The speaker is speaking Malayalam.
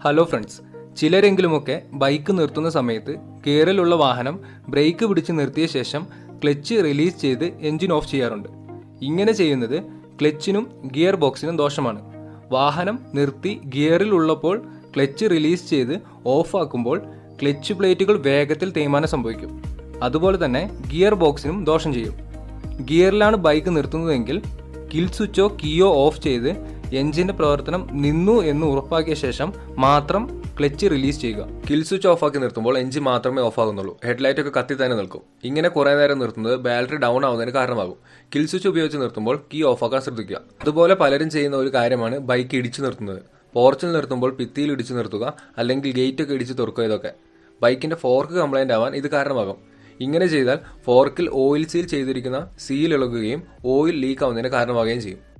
ഹലോ ഫ്രണ്ട്സ്, ചിലരെങ്കിലുമൊക്കെ ബൈക്ക് നിർത്തുന്ന സമയത്ത് ഗിയറിലുള്ള വാഹനം ബ്രേക്ക് പിടിച്ച് നിർത്തിയ ശേഷം ക്ലച്ച് റിലീസ് ചെയ്ത് എൻജിൻ ഓഫ് ചെയ്യാറുണ്ട്. ഇങ്ങനെ ചെയ്യുന്നത് ക്ലച്ചിനും ഗിയർ ബോക്സിനും ദോഷമാണ്. വാഹനം നിർത്തി ഗിയറിൽ ഉള്ളപ്പോൾ ക്ലച്ച് റിലീസ് ചെയ്ത് ഓഫാക്കുമ്പോൾ ക്ലച്ച് പ്ലേറ്റുകൾ വേഗത്തിൽ തേയ്മാനം സംഭവിക്കും. അതുപോലെ തന്നെ ഗിയർ ബോക്സിനും ദോഷം ചെയ്യും. ഗിയറിലാണ് ബൈക്ക് നിർത്തുന്നതെങ്കിൽ കിൽ സ്വിച്ചോ കീയോ ഓഫ് ചെയ്ത് എൻജിന്റെ പ്രവർത്തനം നിന്നു എന്ന് ഉറപ്പാക്കിയ ശേഷം മാത്രം ക്ലച്ച് റിലീസ് ചെയ്യുക. കിൽ സ്വിച്ച് ഓഫാക്കി നിർത്തുമ്പോൾ എൻജിൻ മാത്രമേ ഓഫ് ആകുന്നുള്ളൂ. ഹെഡ്ലൈറ്റ് ഒക്കെ കത്തി തന്നെ നിൽക്കും. ഇങ്ങനെ കുറെ നേരം നിർത്തുന്നത് ബാറ്ററി ഡൗൺ ആവുന്നതിന് കാരണമാകും. കിൽ സ്വിച്ച് ഉപയോഗിച്ച് നിർത്തുമ്പോൾ കീ ഓഫാക്കാൻ ശ്രദ്ധിക്കുക. അതുപോലെ പലരും ചെയ്യുന്ന ഒരു കാര്യമാണ് ബൈക്ക് ഇടിച്ചു നിർത്തുന്നത്. പോർച്ചിൽ നിർത്തുമ്പോൾ ഭിത്തിയിൽ ഇടിച്ചു നിർത്തുക, അല്ലെങ്കിൽ ഗേറ്റ് ഒക്കെ ഇടിച്ച് തുറക്കുക. ഇതൊക്കെ ബൈക്കിന്റെ ഫോർക്ക് കംപ്ലൈന്റ് ആവാൻ ഇത് കാരണമാകും. ഇങ്ങനെ ചെയ്താൽ ഫോർക്കിൽ ഓയിൽ സീൽ ചെയ്തിരിക്കുന്ന സീൽ ഇളകുകയും ഓയിൽ ലീക്ക് ആവുന്നതിന് കാരണമാവുകയും ചെയ്യും.